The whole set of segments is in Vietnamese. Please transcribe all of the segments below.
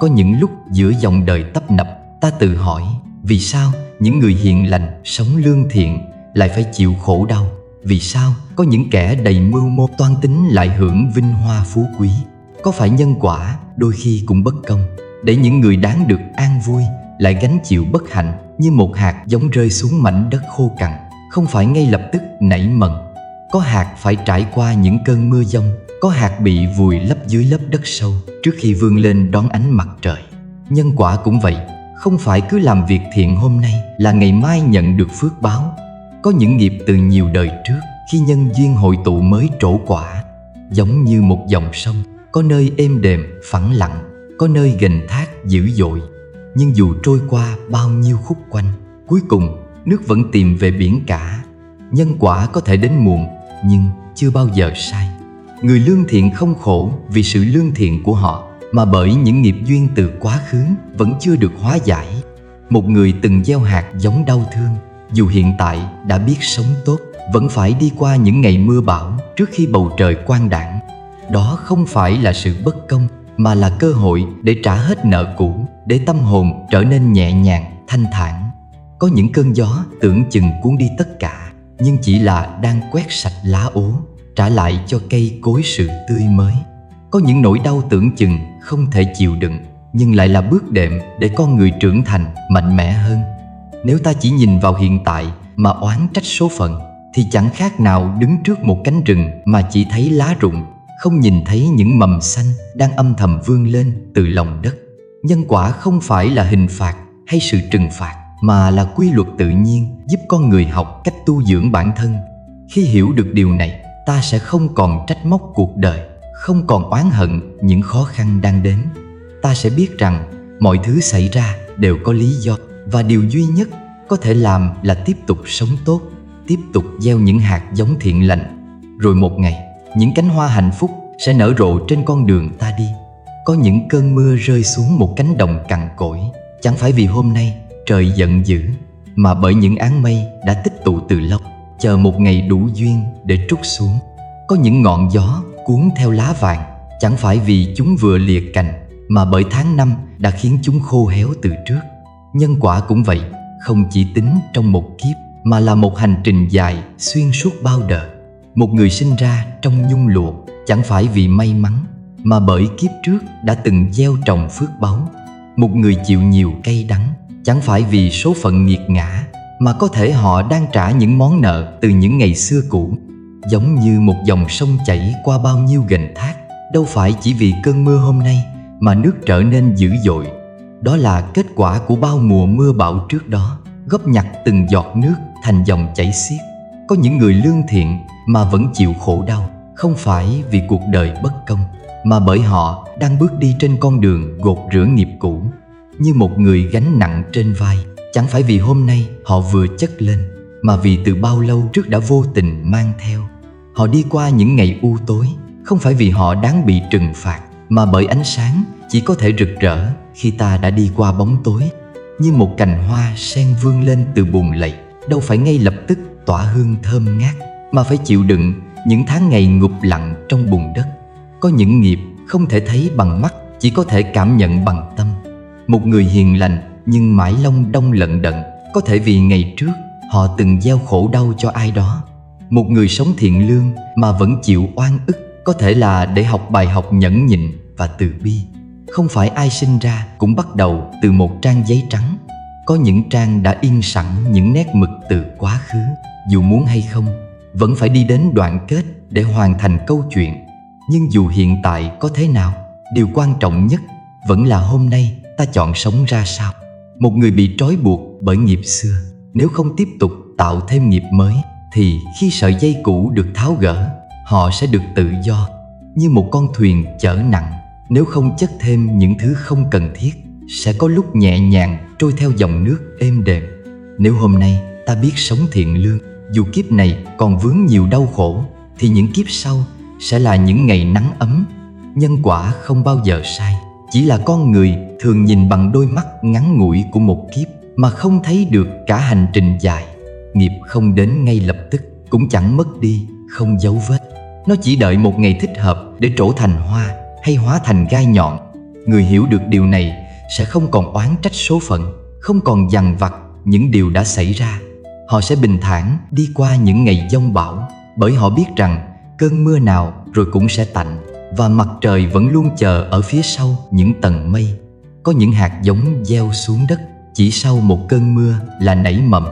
những lúc giữa dòng đời tấp nập, ta tự hỏi vì sao những người hiền lành, sống lương thiện lại phải chịu khổ đau? Vì sao có những kẻ đầy mưu mô toan tính lại hưởng vinh hoa phú quý? Có phải nhân quả đôi khi cũng bất công, để những người đáng được an vui lại gánh chịu bất hạnh như một hạt giống rơi xuống mảnh đất khô cằn, không phải ngay lập tức nảy mầm? Có hạt phải trải qua những cơn mưa giông, có hạt bị vùi lấp dưới lớp đất sâu trước khi vươn lên đón ánh mặt trời. Nhân quả cũng vậy, không phải cứ làm việc thiện hôm nay là ngày mai nhận được phước báo. Có những nghiệp từ nhiều đời trước, khi nhân duyên hội tụ mới trổ quả. Giống như một dòng sông, có nơi êm đềm, phẳng lặng, có nơi gành thác, dữ dội. Nhưng dù trôi qua bao nhiêu khúc quanh, cuối cùng nước vẫn tìm về biển cả. Nhân quả có thể đến muộn, nhưng chưa bao giờ sai. Người lương thiện không khổ vì sự lương thiện của họ, mà bởi những nghiệp duyên từ quá khứ vẫn chưa được hóa giải. Một người từng gieo hạt giống đau thương, dù hiện tại đã biết sống tốt, vẫn phải đi qua những ngày mưa bão trước khi bầu trời quang đãng. Đó không phải là sự bất công, mà là cơ hội để trả hết nợ cũ, để tâm hồn trở nên nhẹ nhàng, thanh thản. Có những cơn gió tưởng chừng cuốn đi tất cả, nhưng chỉ là đang quét sạch lá ố, trả lại cho cây cối sự tươi mới. Có những nỗi đau tưởng chừng không thể chịu đựng, nhưng lại là bước đệm để con người trưởng thành, mạnh mẽ hơn. Nếu ta chỉ nhìn vào hiện tại mà oán trách số phận, thì chẳng khác nào đứng trước một cánh rừng mà chỉ thấy lá rụng, không nhìn thấy những mầm xanh đang âm thầm vươn lên từ lòng đất. Nhân quả không phải là hình phạt hay sự trừng phạt, mà là quy luật tự nhiên giúp con người học cách tu dưỡng bản thân. Khi hiểu được điều này, ta sẽ không còn trách móc cuộc đời, không còn oán hận những khó khăn đang đến. Ta sẽ biết rằng mọi thứ xảy ra đều có lý do, và điều duy nhất có thể làm là tiếp tục sống tốt, tiếp tục gieo những hạt giống thiện lành. Rồi một ngày, những cánh hoa hạnh phúc sẽ nở rộ trên con đường ta đi. Có những cơn mưa rơi xuống một cánh đồng cằn cỗi, chẳng phải vì hôm nay trời giận dữ, mà bởi những áng mây đã tích tụ từ lâu, chờ một ngày đủ duyên để trút xuống. Có những ngọn gió cuốn theo lá vàng, chẳng phải vì chúng vừa lìa cành, mà bởi tháng năm đã khiến chúng khô héo từ trước. Nhân quả cũng vậy, không chỉ tính trong một kiếp, mà là một hành trình dài xuyên suốt bao đời. Một người sinh ra trong nhung lụa, chẳng phải vì may mắn, mà bởi kiếp trước đã từng gieo trồng phước báu. Một người chịu nhiều cay đắng, chẳng phải vì số phận nghiệt ngã, mà có thể họ đang trả những món nợ từ những ngày xưa cũ. Giống như một dòng sông chảy qua bao nhiêu gành thác, đâu phải chỉ vì cơn mưa hôm nay mà nước trở nên dữ dội. Đó là kết quả của bao mùa mưa bão trước đó, góp nhặt từng giọt nước thành dòng chảy xiết. Có những người lương thiện mà vẫn chịu khổ đau, không phải vì cuộc đời bất công, mà bởi họ đang bước đi trên con đường gột rửa nghiệp cũ. Như một người gánh nặng trên vai, chẳng phải vì hôm nay họ vừa chất lên, mà vì từ bao lâu trước đã vô tình mang theo. Họ đi qua những ngày u tối, không phải vì họ đáng bị trừng phạt, mà bởi ánh sáng chỉ có thể rực rỡ khi ta đã đi qua bóng tối. Như một cành hoa sen vươn lên từ bùn lầy, đâu phải ngay lập tức tỏa hương thơm ngát, mà phải chịu đựng những tháng ngày ngụp lặng trong bùn đất. Có những nghiệp không thể thấy bằng mắt, chỉ có thể cảm nhận bằng tâm. Một người hiền lành nhưng mãi long đong lận đận, có thể vì ngày trước họ từng gieo khổ đau cho ai đó. Một người sống thiện lương mà vẫn chịu oan ức, có thể là để học bài học nhẫn nhịn và từ bi. Không phải ai sinh ra cũng bắt đầu từ một trang giấy trắng. Có những trang đã in sẵn những nét mực từ quá khứ, dù muốn hay không, vẫn phải đi đến đoạn kết để hoàn thành câu chuyện. Nhưng dù hiện tại có thế nào, điều quan trọng nhất vẫn là hôm nay ta chọn sống ra sao. Một người bị trói buộc bởi nghiệp xưa, nếu không tiếp tục tạo thêm nghiệp mới, thì khi sợi dây cũ được tháo gỡ, họ sẽ được tự do. Như một con thuyền chở nặng, nếu không chất thêm những thứ không cần thiết, sẽ có lúc nhẹ nhàng trôi theo dòng nước êm đềm. Nếu hôm nay ta biết sống thiện lương, dù kiếp này còn vướng nhiều đau khổ, thì những kiếp sau sẽ là những ngày nắng ấm. Nhân quả không bao giờ sai, chỉ là con người thường nhìn bằng đôi mắt ngắn ngủi của một kiếp mà không thấy được cả hành trình dài. Nghiệp không đến ngay lập tức, cũng chẳng mất đi không dấu vết. Nó chỉ đợi một ngày thích hợp để trổ thành hoa hay hóa thành gai nhọn. Người hiểu được điều này sẽ không còn oán trách số phận, không còn dằn vặt những điều đã xảy ra. Họ sẽ bình thản đi qua những ngày giông bão, bởi họ biết rằng cơn mưa nào rồi cũng sẽ tạnh, và mặt trời vẫn luôn chờ ở phía sau những tầng mây. Có những hạt giống gieo xuống đất chỉ sau một cơn mưa là nảy mầm,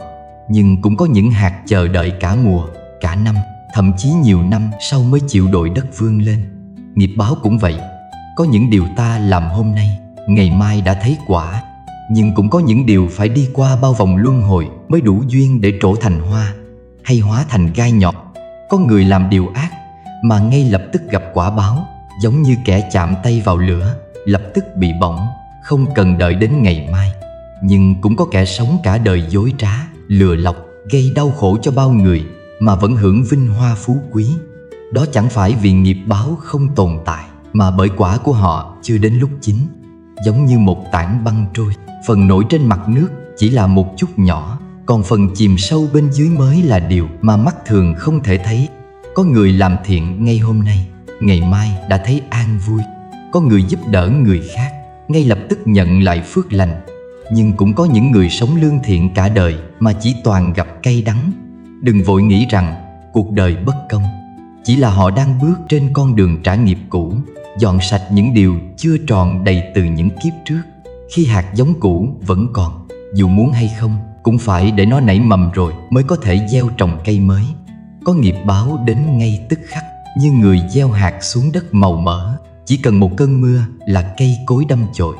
nhưng cũng có những hạt chờ đợi cả mùa, cả năm, thậm chí nhiều năm sau mới chịu đội đất vươn lên. Nghiệp báo cũng vậy. Có những điều ta làm hôm nay, ngày mai đã thấy quả, nhưng cũng có những điều phải đi qua bao vòng luân hồi mới đủ duyên để trổ thành hoa, hay hóa thành gai nhọn. Có người làm điều ác mà ngay lập tức gặp quả báo, giống như kẻ chạm tay vào lửa, lập tức bị bỏng, không cần đợi đến ngày mai. Nhưng cũng có kẻ sống cả đời dối trá, lừa lọc, gây đau khổ cho bao người mà vẫn hưởng vinh hoa phú quý. Đó chẳng phải vì nghiệp báo không tồn tại, mà bởi quả của họ chưa đến lúc chín. Giống như một tảng băng trôi, phần nổi trên mặt nước chỉ là một chút nhỏ, còn phần chìm sâu bên dưới mới là điều mà mắt thường không thể thấy. Có người làm thiện ngay hôm nay, ngày mai đã thấy an vui. Có người giúp đỡ người khác, ngay lập tức nhận lại phước lành. Nhưng cũng có những người sống lương thiện cả đời mà chỉ toàn gặp cay đắng. Đừng vội nghĩ rằng cuộc đời bất công, chỉ là họ đang bước trên con đường trả nghiệp cũ, dọn sạch những điều chưa tròn đầy từ những kiếp trước. Khi hạt giống cũ vẫn còn, dù muốn hay không cũng phải để nó nảy mầm rồi mới có thể gieo trồng cây mới. Có nghiệp báo đến ngay tức khắc, như người gieo hạt xuống đất màu mỡ, chỉ cần một cơn mưa là cây cối đâm chồi.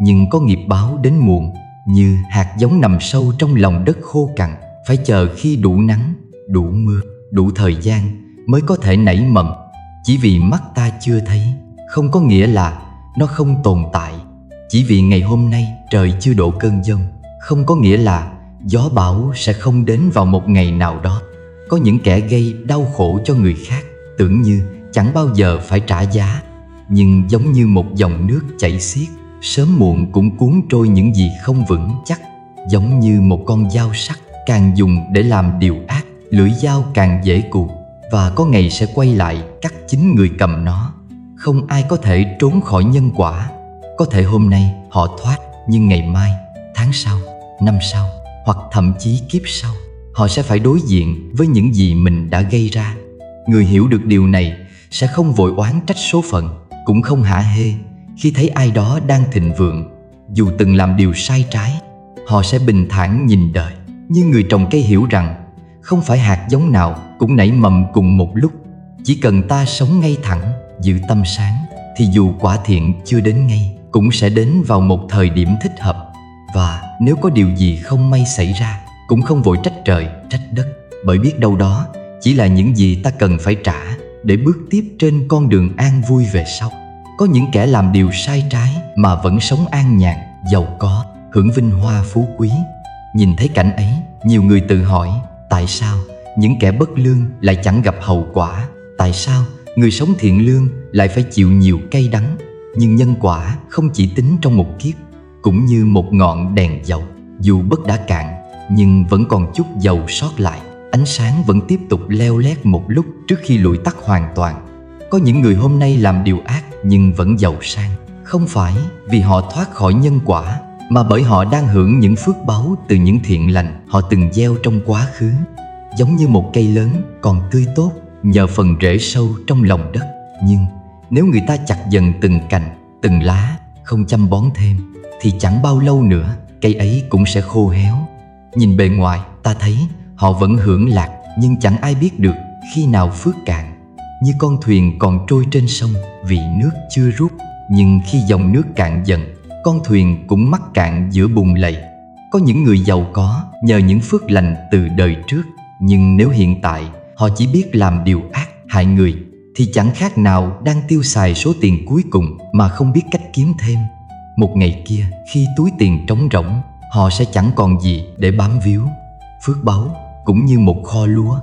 Nhưng có nghiệp báo đến muộn, như hạt giống nằm sâu trong lòng đất khô cằn, phải chờ khi đủ nắng, đủ mưa, đủ thời gian mới có thể nảy mầm. Chỉ vì mắt ta chưa thấy, không có nghĩa là nó không tồn tại. Chỉ vì ngày hôm nay trời chưa đổ cơn giông, không có nghĩa là gió bão sẽ không đến vào một ngày nào đó. Có những kẻ gây đau khổ cho người khác, tưởng như chẳng bao giờ phải trả giá, nhưng giống như một dòng nước chảy xiết, sớm muộn cũng cuốn trôi những gì không vững chắc. Giống như một con dao sắc, càng dùng để làm điều ác, lưỡi dao càng dễ cuột, và có ngày sẽ quay lại cắt chính người cầm nó. Không ai có thể trốn khỏi nhân quả. Có thể hôm nay họ thoát, nhưng ngày mai, tháng sau, năm sau, hoặc thậm chí kiếp sau, họ sẽ phải đối diện với những gì mình đã gây ra. Người hiểu được điều này sẽ không vội oán trách số phận, cũng không hả hê khi thấy ai đó đang thịnh vượng. Dù từng làm điều sai trái, họ sẽ bình thản nhìn đời, như người trồng cây hiểu rằng không phải hạt giống nào cũng nảy mầm cùng một lúc. Chỉ cần ta sống ngay thẳng, giữ tâm sáng, thì dù quả thiện chưa đến ngay, cũng sẽ đến vào một thời điểm thích hợp. Và nếu có điều gì không may xảy ra, cũng không vội trách trời, trách đất, bởi biết đâu đó chỉ là những gì ta cần phải trả để bước tiếp trên con đường an vui về sau. Có những kẻ làm điều sai trái mà vẫn sống an nhàn, giàu có, hưởng vinh hoa phú quý. Nhìn thấy cảnh ấy, nhiều người tự hỏi, tại sao những kẻ bất lương lại chẳng gặp hậu quả? Tại sao người sống thiện lương lại phải chịu nhiều cay đắng? Nhưng nhân quả không chỉ tính trong một kiếp. Cũng như một ngọn đèn dầu, dù bất đã cạn, nhưng vẫn còn chút dầu sót lại. Ánh sáng vẫn tiếp tục leo lét một lúc trước khi lụi tắt hoàn toàn. Có những người hôm nay làm điều ác nhưng vẫn giàu sang, không phải vì họ thoát khỏi nhân quả, mà bởi họ đang hưởng những phước báu từ những thiện lành họ từng gieo trong quá khứ. Giống như một cây lớn còn tươi tốt nhờ phần rễ sâu trong lòng đất. Nhưng nếu người ta chặt dần từng cành, từng lá, không chăm bón thêm, thì chẳng bao lâu nữa cây ấy cũng sẽ khô héo. Nhìn bề ngoài ta thấy họ vẫn hưởng lạc, nhưng chẳng ai biết được khi nào phước cạn. Như con thuyền còn trôi trên sông vì nước chưa rút, nhưng khi dòng nước cạn dần, con thuyền cũng mắc cạn giữa bùn lầy. Có những người giàu có nhờ những phước lành từ đời trước, nhưng nếu hiện tại họ chỉ biết làm điều ác, hại người, thì chẳng khác nào đang tiêu xài số tiền cuối cùng mà không biết cách kiếm thêm. Một ngày kia, khi túi tiền trống rỗng, họ sẽ chẳng còn gì để bám víu. Phước báu cũng như một kho lúa,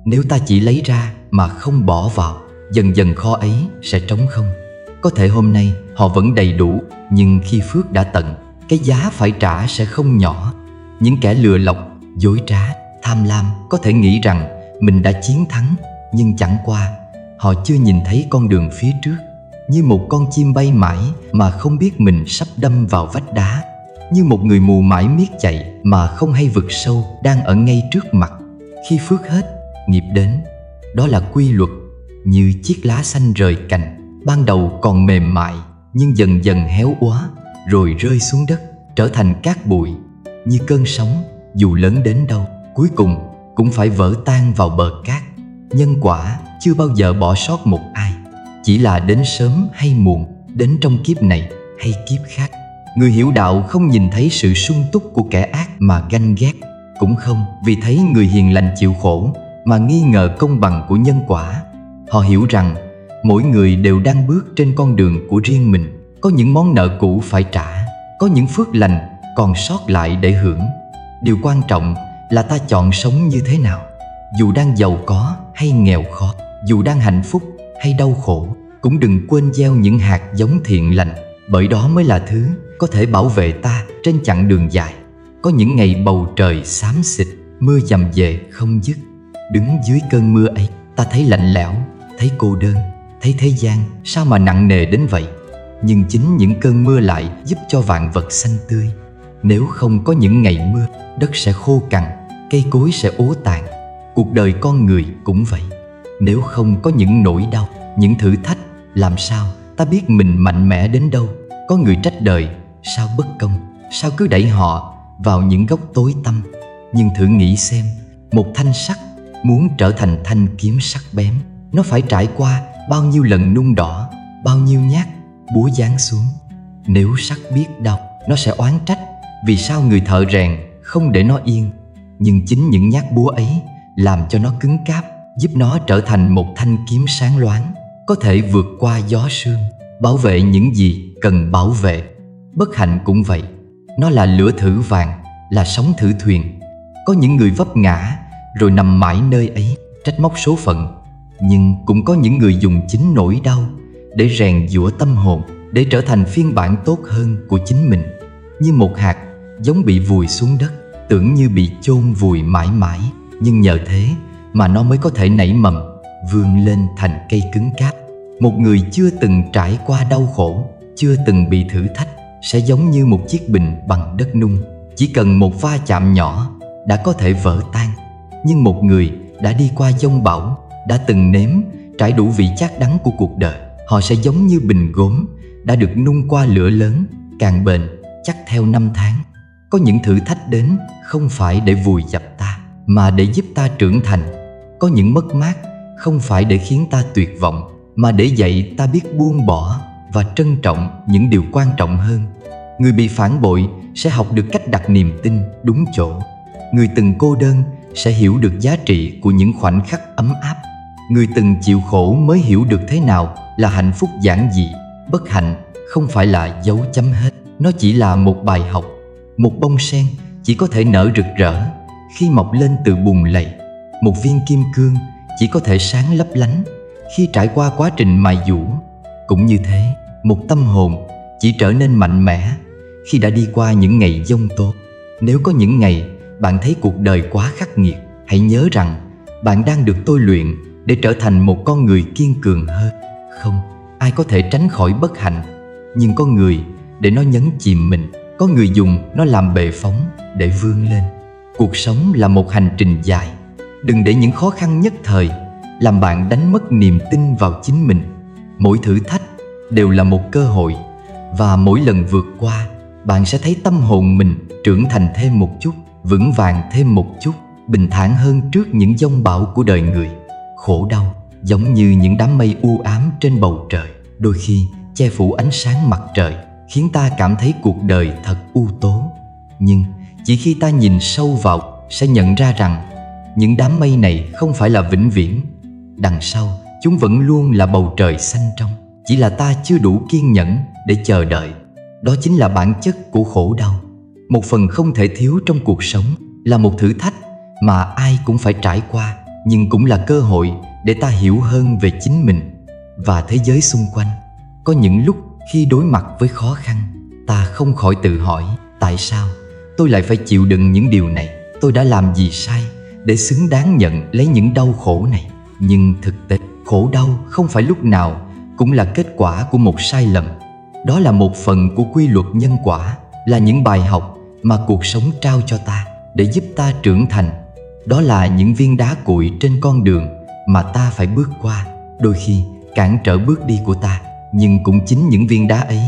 nếu ta chỉ lấy ra mà không bỏ vào, dần dần kho ấy sẽ trống không. Có thể hôm nay họ vẫn đầy đủ, nhưng khi phước đã tận, cái giá phải trả sẽ không nhỏ. Những kẻ lừa lọc, dối trá, tham lam có thể nghĩ rằng mình đã chiến thắng, nhưng chẳng qua họ chưa nhìn thấy con đường phía trước. như một con chim bay mãi mà không biết mình sắp đâm vào vách đá, như một người mù mãi miết chạy mà không hay vực sâu đang ở ngay trước mặt. Khi phước hết, nghiệp đến. Đó là quy luật, như chiếc lá xanh rời cành, ban đầu còn mềm mại nhưng dần dần héo úa, rồi rơi xuống đất trở thành cát bụi. Như cơn sóng, dù lớn đến đâu, cuối cùng cũng phải vỡ tan vào bờ cát. Nhân quả chưa bao giờ bỏ sót một ai, chỉ là đến sớm hay muộn, đến trong kiếp này hay kiếp khác. Người hiểu đạo không nhìn thấy sự sung túc của kẻ ác mà ganh ghét, cũng không vì thấy người hiền lành chịu khổ mà nghi ngờ công bằng của nhân quả. Họ hiểu rằng mỗi người đều đang bước trên con đường của riêng mình, có những món nợ cũ phải trả, có những phước lành còn sót lại để hưởng. Điều quan trọng là ta chọn sống như thế nào. Dù đang giàu có hay nghèo khó, dù đang hạnh phúc hay đau khổ, cũng đừng quên gieo những hạt giống thiện lành, bởi đó mới là thứ có thể bảo vệ ta trên chặng đường dài. Có những ngày bầu trời xám xịt, mưa dầm về không dứt. Đứng dưới cơn mưa ấy, ta thấy lạnh lẽo, thấy cô đơn, thấy thế gian sao mà nặng nề đến vậy. Nhưng chính những cơn mưa lại giúp cho vạn vật xanh tươi. Nếu không có những ngày mưa, đất sẽ khô cằn, cây cối sẽ úa tàn. Cuộc đời con người cũng vậy. Nếu không có những nỗi đau, những thử thách, làm sao ta biết mình mạnh mẽ đến đâu. Có người trách đời, sao bất công, sao cứ đẩy họ vào những góc tối tăm. Nhưng thử nghĩ xem, một thanh sắt muốn trở thành thanh kiếm sắc bén, nó phải trải qua bao nhiêu lần nung đỏ, bao nhiêu nhát búa giáng xuống. Nếu sắt biết đau, nó sẽ oán trách vì sao người thợ rèn không để nó yên. Nhưng chính những nhát búa ấy làm cho nó cứng cáp, giúp nó trở thành một thanh kiếm sáng loáng, có thể vượt qua gió sương, bảo vệ những gì cần bảo vệ. Bất hạnh cũng vậy, nó là lửa thử vàng, là sóng thử thuyền. Có những người vấp ngã rồi nằm mãi nơi ấy, trách móc số phận. Nhưng cũng có những người dùng chính nỗi đau để rèn giũa tâm hồn, để trở thành phiên bản tốt hơn của chính mình. Như một hạt giống bị vùi xuống đất, tưởng như bị chôn vùi mãi mãi, nhưng nhờ thế mà nó mới có thể nảy mầm, vươn lên thành cây cứng cáp. Một người chưa từng trải qua đau khổ, chưa từng bị thử thách, sẽ giống như một chiếc bình bằng đất nung, chỉ cần một va chạm nhỏ đã có thể vỡ tan. Nhưng một người đã đi qua giông bão, đã từng nếm trải đủ vị chát đắng của cuộc đời, họ sẽ giống như bình gốm đã được nung qua lửa lớn, càng bền chắc theo năm tháng. Có những thử thách đến không phải để vùi dập ta, mà để giúp ta trưởng thành. Có những mất mát không phải để khiến ta tuyệt vọng, mà để dạy ta biết buông bỏ và trân trọng những điều quan trọng hơn. Người bị phản bội sẽ học được cách đặt niềm tin đúng chỗ. Người từng cô đơn sẽ hiểu được giá trị của những khoảnh khắc ấm áp. Người từng chịu khổ mới hiểu được thế nào là hạnh phúc giản dị. Bất hạnh không phải là dấu chấm hết, nó chỉ là một bài học. Một bông sen chỉ có thể nở rực rỡ khi mọc lên từ bùn lầy. Một viên kim cương chỉ có thể sáng lấp lánh khi trải qua quá trình mài dũa. Cũng như thế, một tâm hồn chỉ trở nên mạnh mẽ khi đã đi qua những ngày giông tố. Nếu có những ngày bạn thấy cuộc đời quá khắc nghiệt, hãy nhớ rằng bạn đang được tôi luyện để trở thành một con người kiên cường hơn. Không ai có thể tránh khỏi bất hạnh, nhưng có người để nó nhấn chìm mình, có người dùng nó làm bệ phóng để vươn lên. Cuộc sống là một hành trình dài. Đừng để những khó khăn nhất thời làm bạn đánh mất niềm tin vào chính mình. Mỗi thử thách đều là một cơ hội, và mỗi lần vượt qua, bạn sẽ thấy tâm hồn mình trưởng thành thêm một chút, vững vàng thêm một chút, bình thản hơn trước những giông bão của đời người. Khổ đau giống như những đám mây u ám trên bầu trời, đôi khi che phủ ánh sáng mặt trời, khiến ta cảm thấy cuộc đời thật u tối. Nhưng chỉ khi ta nhìn sâu vào, sẽ nhận ra rằng những đám mây này không phải là vĩnh viễn. Đằng sau chúng vẫn luôn là bầu trời xanh trong, chỉ là ta chưa đủ kiên nhẫn để chờ đợi. Đó chính là bản chất của khổ đau. Một phần không thể thiếu trong cuộc sống là một thử thách mà ai cũng phải trải qua, nhưng cũng là cơ hội để ta hiểu hơn về chính mình và thế giới xung quanh. Có những lúc khi đối mặt với khó khăn, ta không khỏi tự hỏi, tại sao tôi lại phải chịu đựng những điều này? Tôi đã làm gì sai để xứng đáng nhận lấy những đau khổ này? Nhưng thực tế, khổ đau không phải lúc nào cũng là kết quả của một sai lầm. Đó là một phần của quy luật nhân quả, là những bài học mà cuộc sống trao cho ta để giúp ta trưởng thành. Đó là những viên đá cuội trên con đường mà ta phải bước qua, đôi khi cản trở bước đi của ta. Nhưng cũng chính những viên đá ấy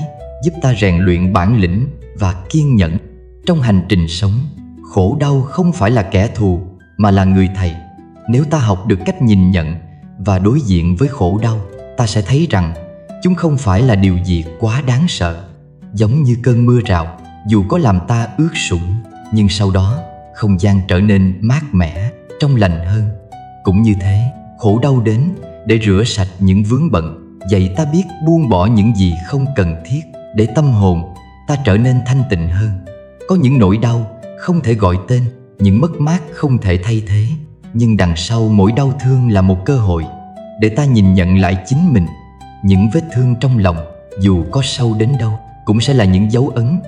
giúp ta rèn luyện bản lĩnh và kiên nhẫn. Trong hành trình sống, khổ đau không phải là kẻ thù mà là người thầy. Nếu ta học được cách nhìn nhận và đối diện với khổ đau, ta sẽ thấy rằng chúng không phải là điều gì quá đáng sợ. Giống như cơn mưa rào, dù có làm ta ướt sũng, nhưng sau đó không gian trở nên mát mẻ, trong lành hơn. Cũng như thế, khổ đau đến để rửa sạch những vướng bận, dạy ta biết buông bỏ những gì không cần thiết, để tâm hồn ta trở nên thanh tịnh hơn. Có những nỗi đau không thể gọi tên, những mất mát không thể thay thế, nhưng đằng sau mỗi đau thương là một cơ hội để ta nhìn nhận lại chính mình. Những vết thương trong lòng, dù có sâu đến đâu, cũng sẽ là những dấu ấn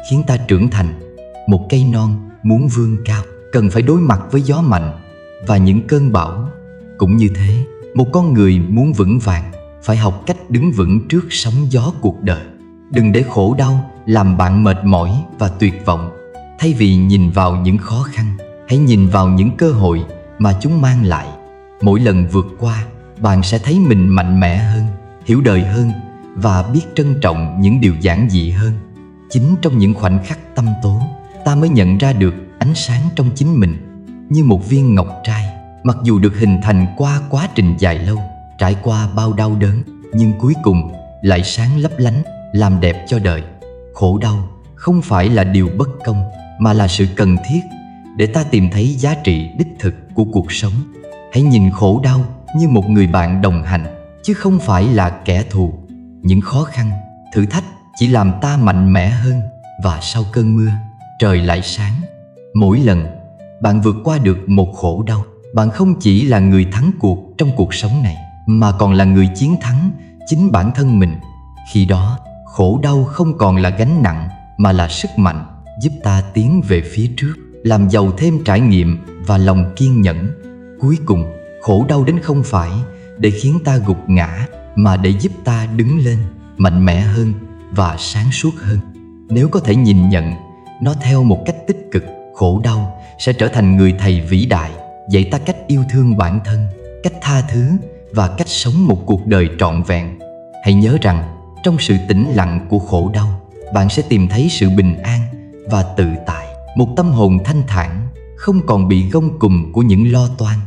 khiến ta trưởng thành. Một cây non muốn vươn cao cần phải đối mặt với gió mạnh và những cơn bão. Cũng như thế, một con người muốn vững vàng phải học cách đứng vững trước sóng gió cuộc đời. Đừng để khổ đau làm bạn mệt mỏi và tuyệt vọng. Thay vì nhìn vào những khó khăn, hãy nhìn vào những cơ hội mà chúng mang lại. Mỗi lần vượt qua, bạn sẽ thấy mình mạnh mẽ hơn, hiểu đời hơn và biết trân trọng những điều giản dị hơn. Chính trong những khoảnh khắc tâm tố, ta mới nhận ra được ánh sáng trong chính mình. Như một viên ngọc trai, mặc dù được hình thành qua quá trình dài lâu, trải qua bao đau đớn, nhưng cuối cùng lại sáng lấp lánh, làm đẹp cho đời. Khổ đau không phải là điều bất công, mà là sự cần thiết để ta tìm thấy giá trị đích thực của cuộc sống. Hãy nhìn khổ đau như một người bạn đồng hành, chứ không phải là kẻ thù. Những khó khăn, thử thách chỉ làm ta mạnh mẽ hơn, và sau cơn mưa, trời lại sáng. Mỗi lần bạn vượt qua được một khổ đau, bạn không chỉ là người thắng cuộc trong cuộc sống này, mà còn là người chiến thắng chính bản thân mình. Khi đó, khổ đau không còn là gánh nặng, mà là sức mạnh, giúp ta tiến về phía trước, làm giàu thêm trải nghiệm và lòng kiên nhẫn. Cuối cùng, khổ đau đến không phải để khiến ta gục ngã, mà để giúp ta đứng lên, mạnh mẽ hơn và sáng suốt hơn. Nếu có thể nhìn nhận nó theo một cách tích cực, khổ đau sẽ trở thành người thầy vĩ đại, dạy ta cách yêu thương bản thân, cách tha thứ và cách sống một cuộc đời trọn vẹn. Hãy nhớ rằng, trong sự tĩnh lặng của khổ đau, bạn sẽ tìm thấy sự bình an và tự tại, một tâm hồn thanh thản, không còn bị gông cùm của những lo toan.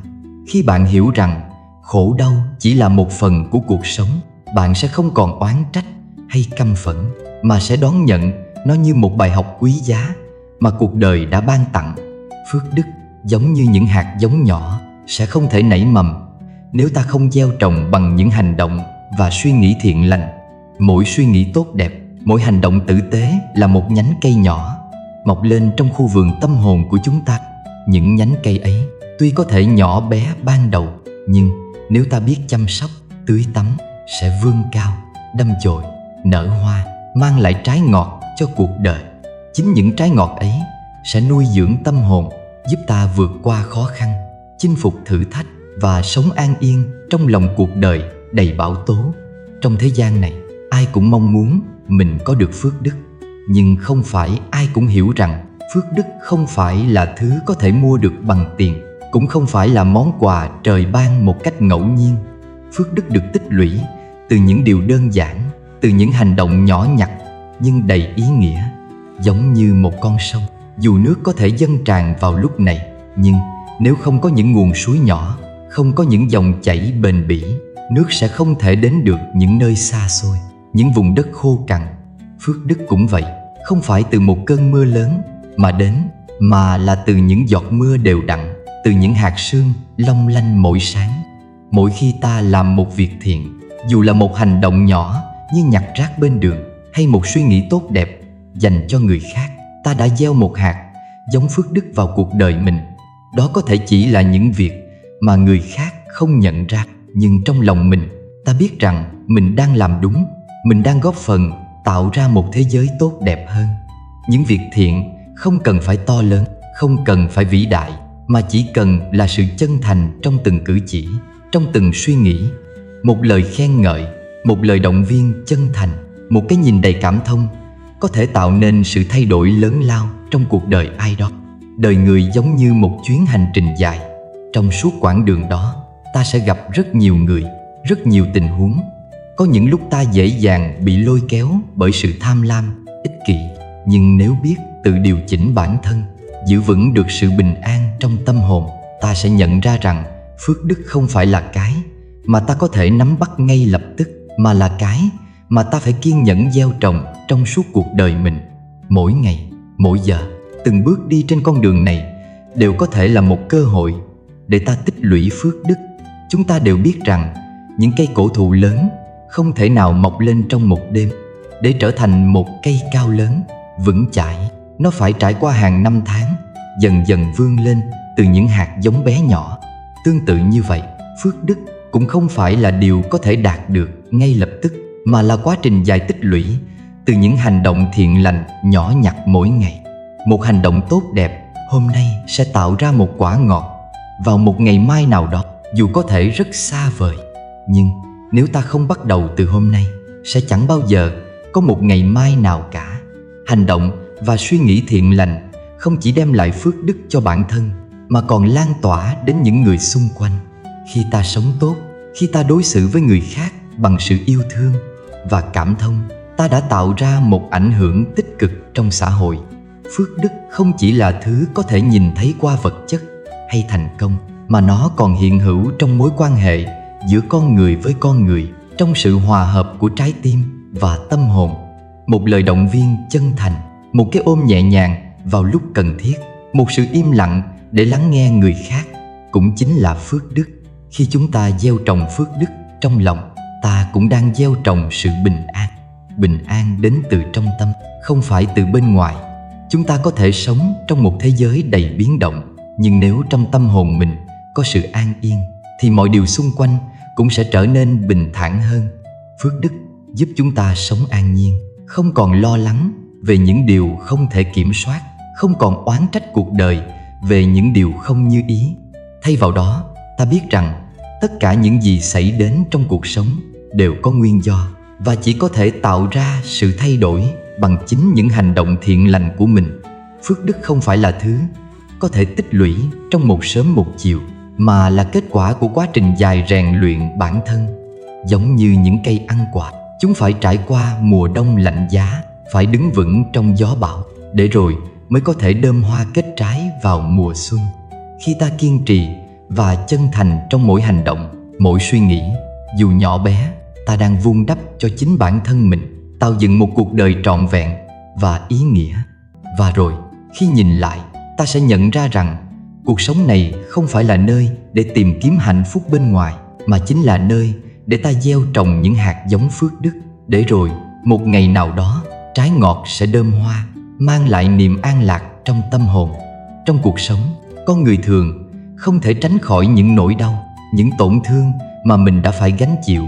Khi bạn hiểu rằng khổ đau chỉ là một phần của cuộc sống, bạn sẽ không còn oán trách hay căm phẫn, mà sẽ đón nhận nó như một bài học quý giá mà cuộc đời đã ban tặng. Phước đức giống như những hạt giống nhỏ, sẽ không thể nảy mầm nếu ta không gieo trồng bằng những hành động và suy nghĩ thiện lành. Mỗi suy nghĩ tốt đẹp, mỗi hành động tử tế là một nhánh cây nhỏ mọc lên trong khu vườn tâm hồn của chúng ta. Những nhánh cây ấy tuy có thể nhỏ bé ban đầu, nhưng nếu ta biết chăm sóc, tưới tắm, sẽ vươn cao, đâm chồi, nở hoa, mang lại trái ngọt cho cuộc đời. Chính những trái ngọt ấy sẽ nuôi dưỡng tâm hồn, giúp ta vượt qua khó khăn, chinh phục thử thách và sống an yên trong lòng cuộc đời đầy bão tố. Trong thế gian này, ai cũng mong muốn mình có được phước đức, nhưng không phải ai cũng hiểu rằng phước đức không phải là thứ có thể mua được bằng tiền, cũng không phải là món quà trời ban một cách ngẫu nhiên. Phước đức được tích lũy từ những điều đơn giản, từ những hành động nhỏ nhặt nhưng đầy ý nghĩa. Giống như một con sông, dù nước có thể dâng tràn vào lúc này, nhưng nếu không có những nguồn suối nhỏ, không có những dòng chảy bền bỉ, nước sẽ không thể đến được những nơi xa xôi, những vùng đất khô cằn. Phước đức cũng vậy, không phải từ một cơn mưa lớn mà đến, mà là từ những giọt mưa đều đặn, từ những hạt sương long lanh mỗi sáng. Mỗi khi ta làm một việc thiện, dù là một hành động nhỏ như nhặt rác bên đường, hay một suy nghĩ tốt đẹp dành cho người khác, ta đã gieo một hạt giống phước đức vào cuộc đời mình. Đó có thể chỉ là những việc mà người khác không nhận ra, nhưng trong lòng mình, ta biết rằng mình đang làm đúng, mình đang góp phần tạo ra một thế giới tốt đẹp hơn. Những việc thiện không cần phải to lớn, không cần phải vĩ đại, mà chỉ cần là sự chân thành trong từng cử chỉ, trong từng suy nghĩ. Một lời khen ngợi, Một lời động viên chân thành, một cái nhìn đầy cảm thông có thể tạo nên sự thay đổi lớn lao trong cuộc đời ai đó. Đời người giống như một chuyến hành trình dài. Trong suốt quãng đường đó, ta sẽ gặp rất nhiều người, rất nhiều tình huống. Có những lúc ta dễ dàng bị lôi kéo bởi sự tham lam, ích kỷ. Nhưng nếu biết tự điều chỉnh bản thân, giữ vững được sự bình an trong tâm hồn, ta sẽ nhận ra rằng phước đức không phải là cái mà ta có thể nắm bắt ngay lập tức, mà là cái mà ta phải kiên nhẫn gieo trồng trong suốt cuộc đời mình. Mỗi ngày, mỗi giờ, từng bước đi trên con đường này đều có thể là một cơ hội để ta tích lũy phước đức. Chúng ta đều biết rằng những cây cổ thụ lớn không thể nào mọc lên trong một đêm. Để trở thành một cây cao lớn, vững chãi, nó phải trải qua hàng năm tháng, dần dần vươn lên từ những hạt giống bé nhỏ. Tương tự như vậy, phước đức cũng không phải là điều có thể đạt được ngay lập tức, mà là quá trình dài tích lũy từ những hành động thiện lành nhỏ nhặt mỗi ngày. Một hành động tốt đẹp hôm nay sẽ tạo ra một quả ngọt vào một ngày mai nào đó, dù có thể rất xa vời. Nhưng nếu ta không bắt đầu từ hôm nay, sẽ chẳng bao giờ có một ngày mai nào cả. Hành động và suy nghĩ thiện lành không chỉ đem lại phước đức cho bản thân, mà còn lan tỏa đến những người xung quanh. Khi ta sống tốt, khi ta đối xử với người khác bằng sự yêu thương và cảm thông, ta đã tạo ra một ảnh hưởng tích cực trong xã hội. Phước đức không chỉ là thứ có thể nhìn thấy qua vật chất hay thành công, mà nó còn hiện hữu trong mối quan hệ giữa con người với con người, trong sự hòa hợp của trái tim và tâm hồn. Một lời động viên chân thành, một cái ôm nhẹ nhàng vào lúc cần thiết, một sự im lặng để lắng nghe người khác cũng chính là phước đức. Khi chúng ta gieo trồng phước đức trong lòng, ta cũng đang gieo trồng sự bình an. Bình an đến từ trong tâm, không phải từ bên ngoài. Chúng ta có thể sống trong một thế giới đầy biến động, nhưng nếu trong tâm hồn mình có sự an yên, thì mọi điều xung quanh cũng sẽ trở nên bình thản hơn. Phước đức giúp chúng ta sống an nhiên, không còn lo lắng về những điều không thể kiểm soát, không còn oán trách cuộc đời về những điều không như ý. Thay vào đó, ta biết rằng tất cả những gì xảy đến trong cuộc sống đều có nguyên do, và chỉ có thể tạo ra sự thay đổi bằng chính những hành động thiện lành của mình. Phước đức không phải là thứ có thể tích lũy trong một sớm một chiều, mà là kết quả của quá trình dài rèn luyện bản thân. Giống như những cây ăn quả, chúng phải trải qua mùa đông lạnh giá, phải đứng vững trong gió bão, để rồi mới có thể đơm hoa kết trái vào mùa xuân. Khi ta kiên trì và chân thành trong mỗi hành động, mỗi suy nghĩ, dù nhỏ bé, ta đang vun đắp cho chính bản thân mình, tạo dựng một cuộc đời trọn vẹn và ý nghĩa. Và rồi, khi nhìn lại, ta sẽ nhận ra rằng cuộc sống này không phải là nơi để tìm kiếm hạnh phúc bên ngoài, mà chính là nơi để ta gieo trồng những hạt giống phước đức, để rồi một ngày nào đó trái ngọt sẽ đơm hoa, mang lại niềm an lạc trong tâm hồn. Trong cuộc sống, con người thường không thể tránh khỏi những nỗi đau, những tổn thương mà mình đã phải gánh chịu.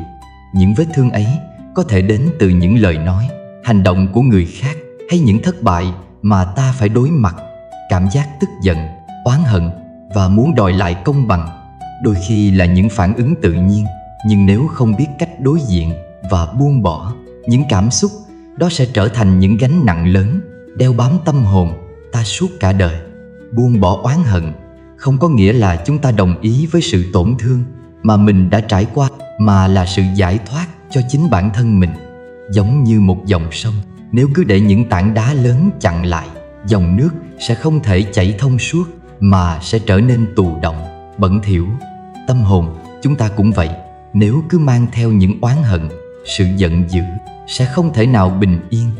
Những vết thương ấy có thể đến từ những lời nói, hành động của người khác, hay những thất bại mà ta phải đối mặt. Cảm giác tức giận, oán hận và muốn đòi lại công bằng đôi khi là những phản ứng tự nhiên, nhưng nếu không biết cách đối diện và buông bỏ, những cảm xúc đó sẽ trở thành những gánh nặng lớn, đeo bám tâm hồn ta suốt cả đời. Buông bỏ oán hận không có nghĩa là chúng ta đồng ý với sự tổn thương mà mình đã trải qua, mà là sự giải thoát cho chính bản thân mình. Giống như một dòng sông, nếu cứ để những tảng đá lớn chặn lại, dòng nước sẽ không thể chảy thông suốt, mà sẽ trở nên tù động, bẩn thỉu. Tâm hồn chúng ta cũng vậy, nếu cứ mang theo những oán hận, sự giận dữ, sẽ không thể nào bình yên.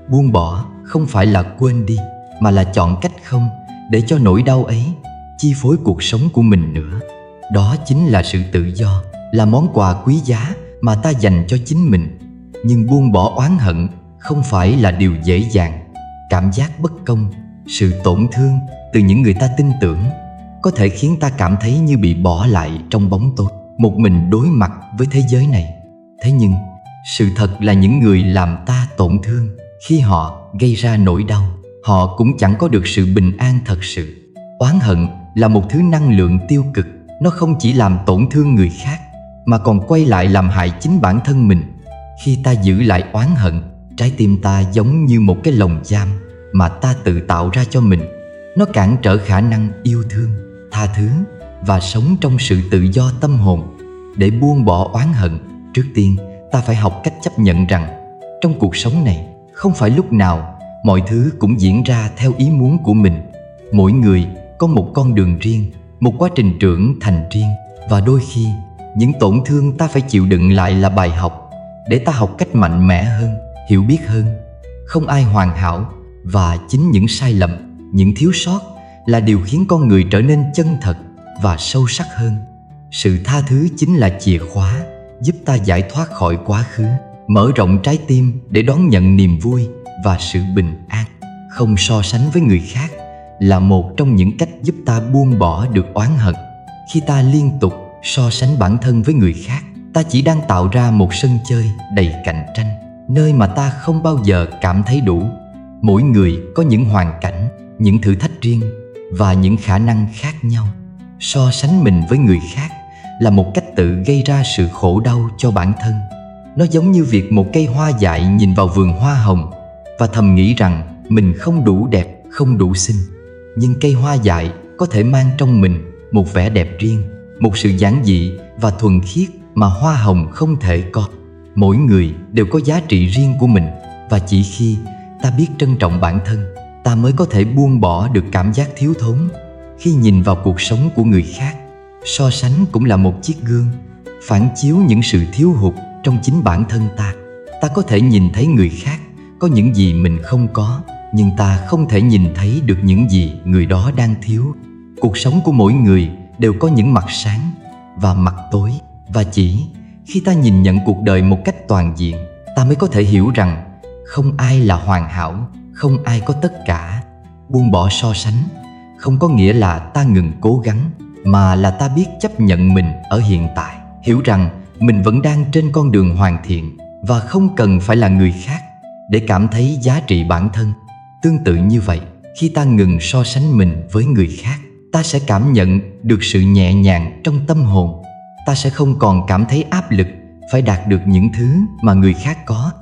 Buông bỏ không phải là quên đi, mà là chọn cách không để cho nỗi đau ấy chi phối cuộc sống của mình nữa. Đó chính là sự tự do, là món quà quý giá mà ta dành cho chính mình. Nhưng buông bỏ oán hận không phải là điều dễ dàng. Cảm giác bất công, sự tổn thương từ những người ta tin tưởng có thể khiến ta cảm thấy như bị bỏ lại trong bóng tối, một mình đối mặt với thế giới này. Thế nhưng sự thật là những người làm ta tổn thương, khi họ gây ra nỗi đau, họ cũng chẳng có được sự bình an thật sự. Oán hận là một thứ năng lượng tiêu cực, nó không chỉ làm tổn thương người khác mà còn quay lại làm hại chính bản thân mình. Khi ta giữ lại oán hận, trái tim ta giống như một cái lồng giam mà ta tự tạo ra cho mình. Nó cản trở khả năng yêu thương, tha thứ và sống trong sự tự do tâm hồn. Để buông bỏ oán hận, trước tiên ta phải học cách chấp nhận rằng trong cuộc sống này không phải lúc nào mọi thứ cũng diễn ra theo ý muốn của mình. Mỗi người có một con đường riêng, một quá trình trưởng thành riêng, và đôi khi những tổn thương ta phải chịu đựng lại là bài học để ta học cách mạnh mẽ hơn, hiểu biết hơn. Không ai hoàn hảo, và chính những sai lầm, những thiếu sót là điều khiến con người trở nên chân thật và sâu sắc hơn. Sự tha thứ chính là chìa khóa giúp ta giải thoát khỏi quá khứ, mở rộng trái tim để đón nhận niềm vui và sự bình an. Không so sánh với người khác là một trong những cách giúp ta buông bỏ được oán hận. Khi ta liên tục so sánh bản thân với người khác, ta chỉ đang tạo ra một sân chơi đầy cạnh tranh, nơi mà ta không bao giờ cảm thấy đủ. Mỗi người có những hoàn cảnh, những thử thách riêng và những khả năng khác nhau. So sánh mình với người khác là một cách tự gây ra sự khổ đau cho bản thân. Nó giống như việc một cây hoa dại nhìn vào vườn hoa hồng và thầm nghĩ rằng mình không đủ đẹp, không đủ xinh. Nhưng cây hoa dại có thể mang trong mình một vẻ đẹp riêng, một sự giản dị và thuần khiết mà hoa hồng không thể có. Mỗi người đều có giá trị riêng của mình, và chỉ khi ta biết trân trọng bản thân, ta mới có thể buông bỏ được cảm giác thiếu thốn. Khi nhìn vào cuộc sống của người khác, so sánh cũng là một chiếc gương, phản chiếu những sự thiếu hụt trong chính bản thân ta. Ta có thể nhìn thấy người khác có những gì mình không có, nhưng ta không thể nhìn thấy được những gì người đó đang thiếu. Cuộc sống của mỗi người đều có những mặt sáng và mặt tối, và chỉ khi ta nhìn nhận cuộc đời một cách toàn diện, ta mới có thể hiểu rằng không ai là hoàn hảo, không ai có tất cả. Buông bỏ so sánh không có nghĩa là ta ngừng cố gắng, mà là ta biết chấp nhận mình ở hiện tại, hiểu rằng mình vẫn đang trên con đường hoàn thiện và không cần phải là người khác để cảm thấy giá trị bản thân. Tương tự như vậy, khi ta ngừng so sánh mình với người khác, ta sẽ cảm nhận được sự nhẹ nhàng trong tâm hồn. Ta sẽ không còn cảm thấy áp lực phải đạt được những thứ mà người khác có.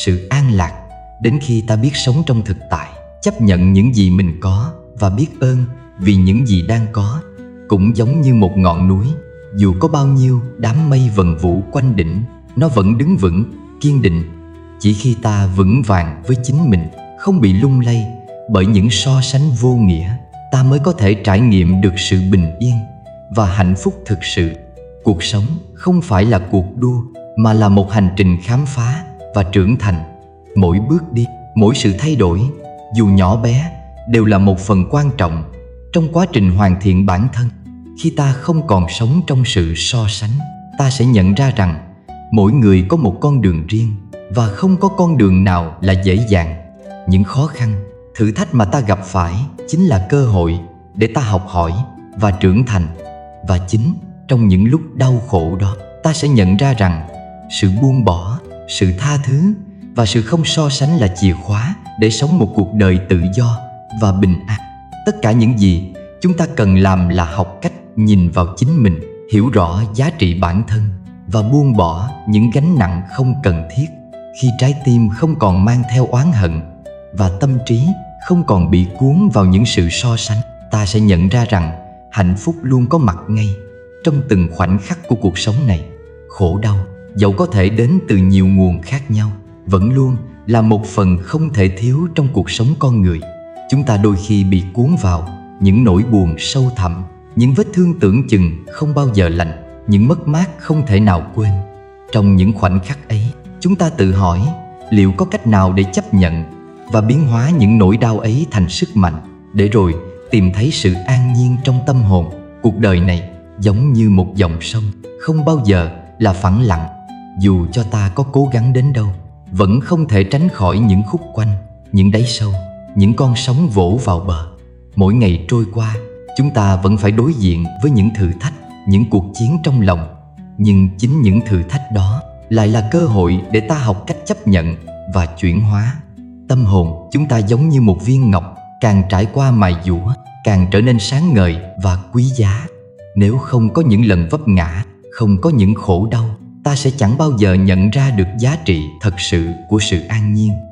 Sự an lạc đến khi ta biết sống trong thực tại, chấp nhận những gì mình có và biết ơn vì những gì đang có. Cũng giống như một ngọn núi, dù có bao nhiêu đám mây vần vũ quanh đỉnh, nó vẫn đứng vững, kiên định. Chỉ khi ta vững vàng với chính mình, không bị lung lay bởi những so sánh vô nghĩa, ta mới có thể trải nghiệm được sự bình yên và hạnh phúc thực sự. Cuộc sống không phải là cuộc đua, mà là một hành trình khám phá và trưởng thành. Mỗi bước đi, mỗi sự thay đổi, dù nhỏ bé, đều là một phần quan trọng trong quá trình hoàn thiện bản thân. Khi ta không còn sống trong sự so sánh, ta sẽ nhận ra rằng mỗi người có một con đường riêng, và không có con đường nào là dễ dàng. Những khó khăn, thử thách mà ta gặp phải chính là cơ hội để ta học hỏi và trưởng thành. Và chính trong những lúc đau khổ đó, ta sẽ nhận ra rằng sự buông bỏ, sự tha thứ và sự không so sánh là chìa khóa để sống một cuộc đời tự do và bình an. Tất cả những gì chúng ta cần làm là học cách nhìn vào chính mình, hiểu rõ giá trị bản thân và buông bỏ những gánh nặng không cần thiết. Khi trái tim không còn mang theo oán hận và tâm trí không còn bị cuốn vào những sự so sánh, ta sẽ nhận ra rằng hạnh phúc luôn có mặt ngay trong từng khoảnh khắc của cuộc sống này. Khổ đau, dẫu có thể đến từ nhiều nguồn khác nhau, vẫn luôn là một phần không thể thiếu trong cuộc sống con người. Chúng ta đôi khi bị cuốn vào những nỗi buồn sâu thẳm, những vết thương tưởng chừng không bao giờ lành, những mất mát không thể nào quên. Trong những khoảnh khắc ấy, chúng ta tự hỏi liệu có cách nào để chấp nhận và biến hóa những nỗi đau ấy thành sức mạnh, để rồi tìm thấy sự an nhiên trong tâm hồn. Cuộc đời này giống như một dòng sông, không bao giờ là phẳng lặng. Dù cho ta có cố gắng đến đâu, vẫn không thể tránh khỏi những khúc quanh, những đáy sâu, những con sóng vỗ vào bờ. Mỗi ngày trôi qua, chúng ta vẫn phải đối diện với những thử thách, những cuộc chiến trong lòng. Nhưng chính những thử thách đó lại là cơ hội để ta học cách chấp nhận và chuyển hóa. Tâm hồn chúng ta giống như một viên ngọc, càng trải qua mài dũa, càng trở nên sáng ngời và quý giá. Nếu không có những lần vấp ngã, không có những khổ đau, ta ta sẽ chẳng bao giờ nhận ra được giá trị thật sự của sự an nhiên.